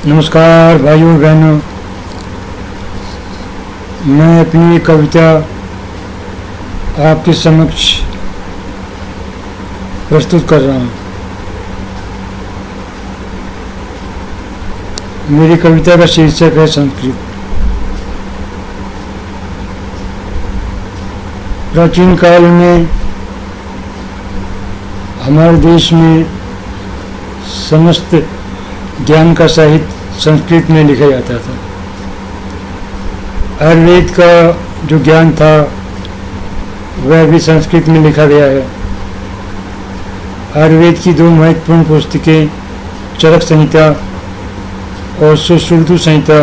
नमस्कार भाइयों बहनों, मैं अपनी एक कविता आपके समक्ष प्रस्तुत कर रहा हूँ। मेरी कविता का शीर्षक है संस्कृत। प्राचीन काल में हमारे देश में समस्त ज्ञान का साहित्य संस्कृत में लिखा जाता था। आयुर्वेद का जो ज्ञान था वह भी संस्कृत में लिखा गया है। आयुर्वेद की दो महत्वपूर्ण पुस्तकें चरक संहिता और सुश्रुतु संहिता,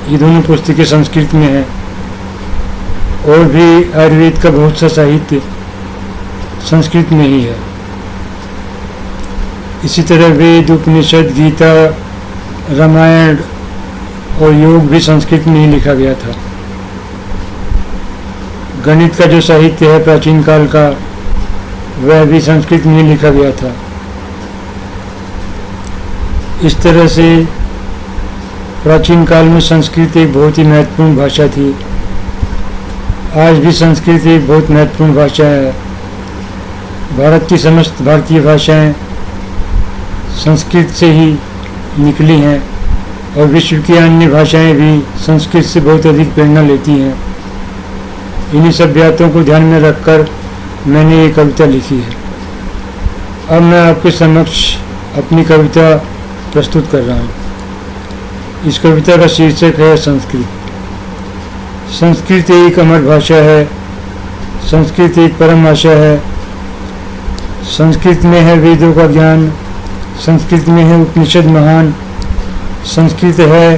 ये दोनों पुस्तकें संस्कृत में हैं। और भी आयुर्वेद का बहुत सा साहित्य संस्कृत में ही है। इसी तरह वेद, उपनिषद, गीता, रामायण और योग भी संस्कृत में ही लिखा गया था। गणित का जो साहित्य है प्राचीन काल का, वह भी संस्कृत में ही लिखा गया था। इस तरह से प्राचीन काल में संस्कृत एक बहुत ही महत्वपूर्ण भाषा थी। आज भी संस्कृत एक बहुत महत्वपूर्ण भाषा है। भारत की समस्त भारतीय भाषाएं संस्कृत से ही निकली हैं और विश्व की अन्य भाषाएं भी संस्कृत से बहुत अधिक प्रेरणा लेती हैं। इन्हीं सब बातों को ध्यान में रखकर मैंने ये कविता लिखी है। अब मैं आपके समक्ष अपनी कविता प्रस्तुत कर रहा हूँ। इस कविता का शीर्षक है संस्कृत। संस्कृत एक अमर भाषा है। संस्कृत एक परम भाषा है। संस्कृत में है वेदों का ज्ञान। संस्कृत में है उपनिषद महान। संस्कृत है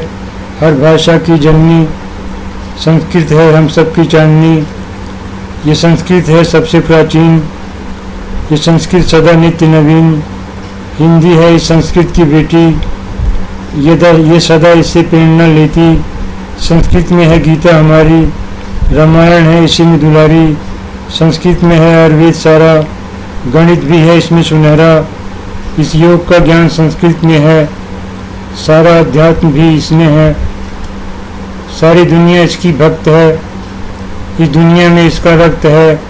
हर भाषा की जननी। संस्कृत है हम सब की चांदनी। ये संस्कृत है सबसे प्राचीन। ये संस्कृत सदा नित्य नवीन। हिंदी है इस संस्कृत की बेटी। ये सदा इससे प्रेरणा लेती। संस्कृत में है गीता हमारी। रामायण है इसी में दुलारी। संस्कृत में है आयुर्वेद सारा। गणित भी है इसमें सुनहरा। इस योग का ज्ञान संस्कृत में है। सारा अध्यात्म भी इसमें है। सारी दुनिया इसकी भक्त है। इस दुनिया में इसका रक्त है।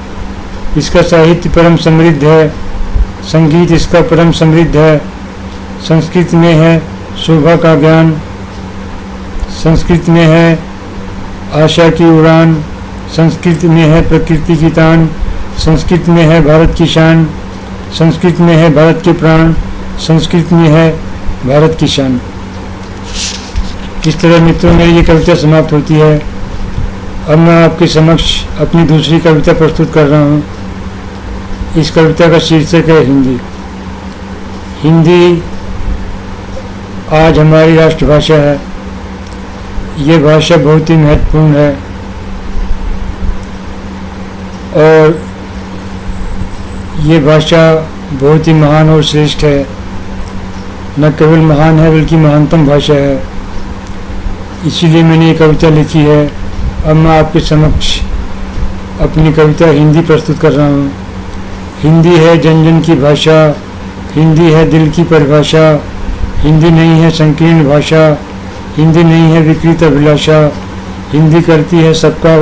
इसका साहित्य परम समृद्ध है। संगीत इसका परम समृद्ध है। संस्कृत में है शोभा का ज्ञान। संस्कृत में है आशा की उड़ान। संस्कृत में है प्रकृति की तान। संस्कृत में है भारत की शान। संस्कृत में है भारत के प्राण। संस्कृत में है भारत की शान। इस तरह मित्रों मेरी ये कविता समाप्त होती है। अब मैं आपके समक्ष अपनी दूसरी कविता प्रस्तुत कर रहा हूँ। इस कविता का शीर्षक है हिंदी। हिंदी आज हमारी राष्ट्रभाषा है। ये भाषा बहुत ही महत्वपूर्ण है और ये भाषा बहुत ही महान और श्रेष्ठ है। न केवल महान है बल्कि महानतम भाषा है। इसीलिए मैंने ये कविता लिखी है। अब मैं आपके समक्ष अपनी कविता हिंदी प्रस्तुत कर रहा हूँ। हिंदी है जन जन की भाषा। हिंदी है दिल की परिभाषा। हिंदी नहीं है संकीर्ण भाषा। हिंदी नहीं है विकृत अभिलाषा। हिंदी करती है सबका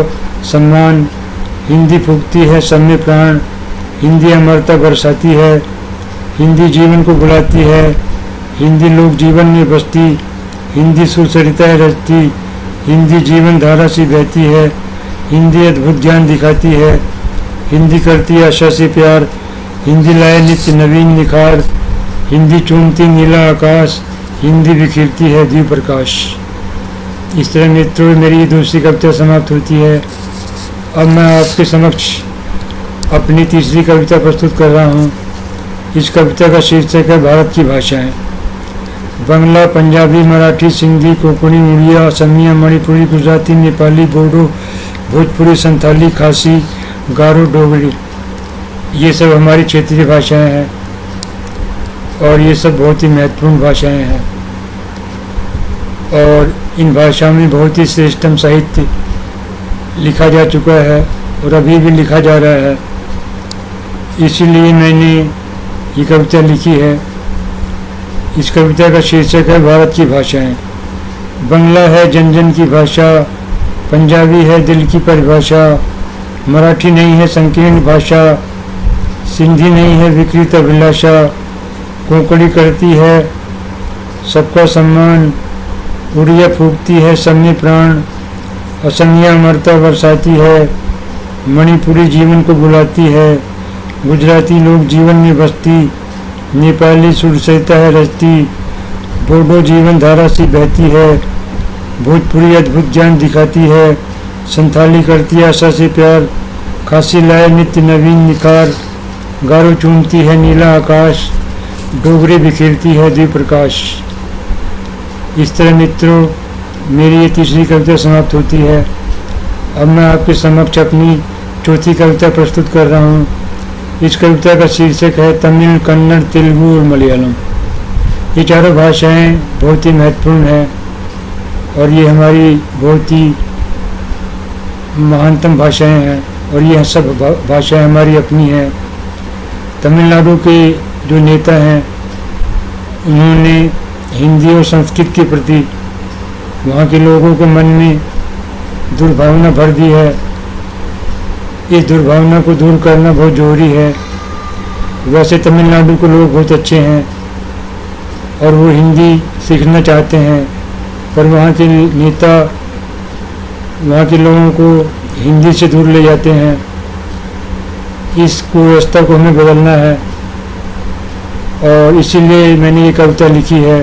सम्मान। हिंदी फूंकती है सब में प्राण। हिंदी अमरता बरसाती है। हिंदी जीवन को बुलाती है। हिंदी लोक जीवन में बसती। हिंदी सुचरिताएं रचती। हिंदी जीवन धारा सी बहती है। हिंदी अद्भुत ज्ञान दिखाती है। हिंदी करती है आशा से प्यार। हिंदी लाए नित्य नवीन निखार। हिंदी चूमती नीला आकाश। हिंदी बिखरती है दिव्य प्रकाश। इस तरह मित्रों मेरी दूसरी कविता समाप्त होती है। अब मैं आपके समक्ष अपनी तीसरी कविता प्रस्तुत कर रहा हूँ। इस कविता का शीर्षक है भारत की भाषाएं। बंगला, पंजाबी, मराठी, सिंधी, कोंकणी, उड़िया, असमिया, मणिपुरी, गुजराती, नेपाली, बोडो, भोजपुरी, संथाली, खासी, गारो, डोगरी, ये सब हमारी क्षेत्रीय भाषाएं हैं और ये सब बहुत ही महत्वपूर्ण भाषाएं हैं। और इन भाषाओं में बहुत ही श्रेष्ठतम साहित्य लिखा जा चुका है और अभी भी लिखा जा रहा है। इसीलिए मैंने ये कविता लिखी है। इस कविता का शीर्षक है भारत की भाषाएं। बंगला है जन जन की भाषा, पंजाबी है दिल की परिभाषा, मराठी नहीं है संकीर्ण भाषा, सिंधी नहीं है विकृत अभिलाषा, कोंकणी करती है सबका सम्मान, उड़िया फूकती है सब में प्राण, असमिया अमरता बरसाती है, मणिपुरी जीवन को बुलाती है, गुजराती लोग जीवन में बसती, नेपाली सुर सहता है रचती, बोडो जीवन धारा सी बहती है, भोजपुरी अद्भुत ज्ञान दिखाती है, संथाली करती आशा से प्यार, खासी लाए नित्य नवीन निखार, गारो चूमती है नीला आकाश, डोगरे बिखेरती है द्वीप प्रकाश। इस तरह मित्रों मेरी ये तीसरी कविता समाप्त होती है। अब मैं आपके समक्ष अपनी चौथी कविता प्रस्तुत कर रहा हूँ। इस कविता का शीर्षक है तमिल, कन्नड़, तेलुगु और मलयालम। ये चारों भाषाएं बहुत ही महत्वपूर्ण हैं और ये हमारी बहुत ही महानतम भाषाएं हैं और ये सब भाषाएं हमारी अपनी हैं। तमिलनाडु के जो नेता हैं उन्होंने हिंदी और संस्कृत के प्रति वहाँ के लोगों के मन में दुर्भावना भर दी है। इस दुर्भावना को दूर करना बहुत ज़रूरी है। वैसे तमिलनाडु के लोग बहुत अच्छे हैं और वो हिंदी सीखना चाहते हैं, पर वहाँ के नेता वहाँ के लोगों को हिंदी से दूर ले जाते हैं। इस कुव्यवस्था को हमें बदलना है और इसीलिए मैंने ये कविता लिखी है।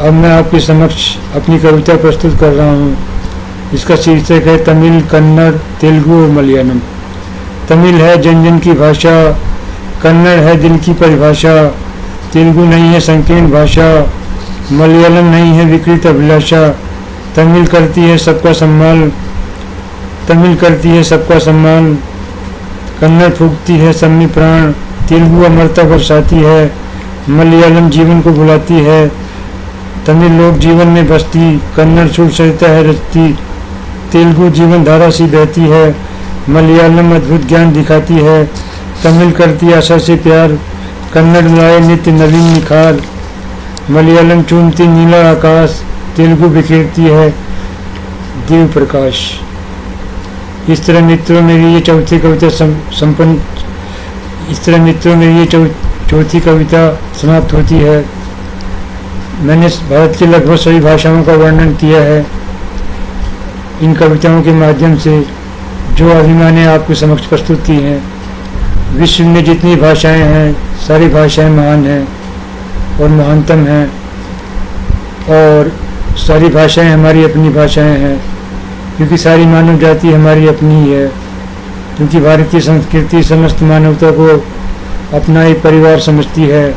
अब मैं आपके समक्ष अपनी कविता प्रस्तुत कर रहा हूँ। इसका शीर्षक है तमिल, कन्नड़, तेलुगु और मलयालम। तमिल है जन जन की भाषा, कन्नड़ है दिल की परिभाषा, तेलुगु नहीं है संकीर्ण भाषा, मलयालम नहीं है विकृत अभिलाषा, तमिल करती है सबका सम्मान, तमिल करती है सबका सम्मान, कन्नड़ फूकती है सब में प्राण, तेलुगु अमरता बरसाती है, मलयालम जीवन को बुलाती है, तमिल लोग जीवन में बसती, कन्नड़ सुर सहता है रचती, तेलुगु जीवन धारा सी बहती है, मलयालम अद्भुत ज्ञान दिखाती है, तमिल करती आशा से प्यार, कन्नड़ लाए नित्य नवीन निखार, मलयालम चूमती नीला आकाश, तेलुगु बिखेरती है दिव्य प्रकाश। इस तरह मित्रों मेरी ये चौथी कविता संपन्न इस तरह मित्रों मेरी ये चौथी कविता समाप्त होती है। मैंने भारत की लगभग सभी भाषाओं का वर्णन किया है इन कविताओं के माध्यम से, जो अभी मैंने आपके समक्ष प्रस्तुत की हैं। विश्व में जितनी भाषाएं हैं सारी भाषाएं महान हैं और महानतम हैं और सारी भाषाएं हमारी अपनी भाषाएं हैं, क्योंकि सारी मानव जाति हमारी अपनी ही है, क्योंकि भारतीय संस्कृति समस्त मानवता को अपना एक परिवार समझती है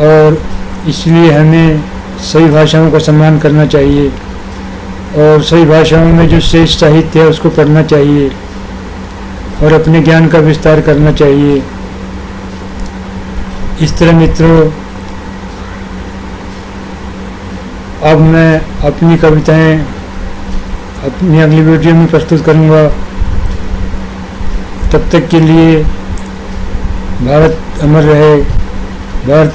और इसलिए हमें सभी भाषाओं का सम्मान करना चाहिए और सभी भाषाओं में जो श्रेष्ठ साहित्य है उसको पढ़ना चाहिए और अपने ज्ञान का विस्तार करना चाहिए। इस तरह मित्रों अब मैं अपनी कविताएं अपनी अगली वीडियो में प्रस्तुत करूंगा। तब तक के लिए भारत अमर रहे, भारत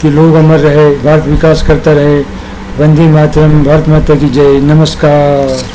के लोग अमर रहे, भारत विकास करता रहे। वंदे मातरम। भारत माता की जय। नमस्कार।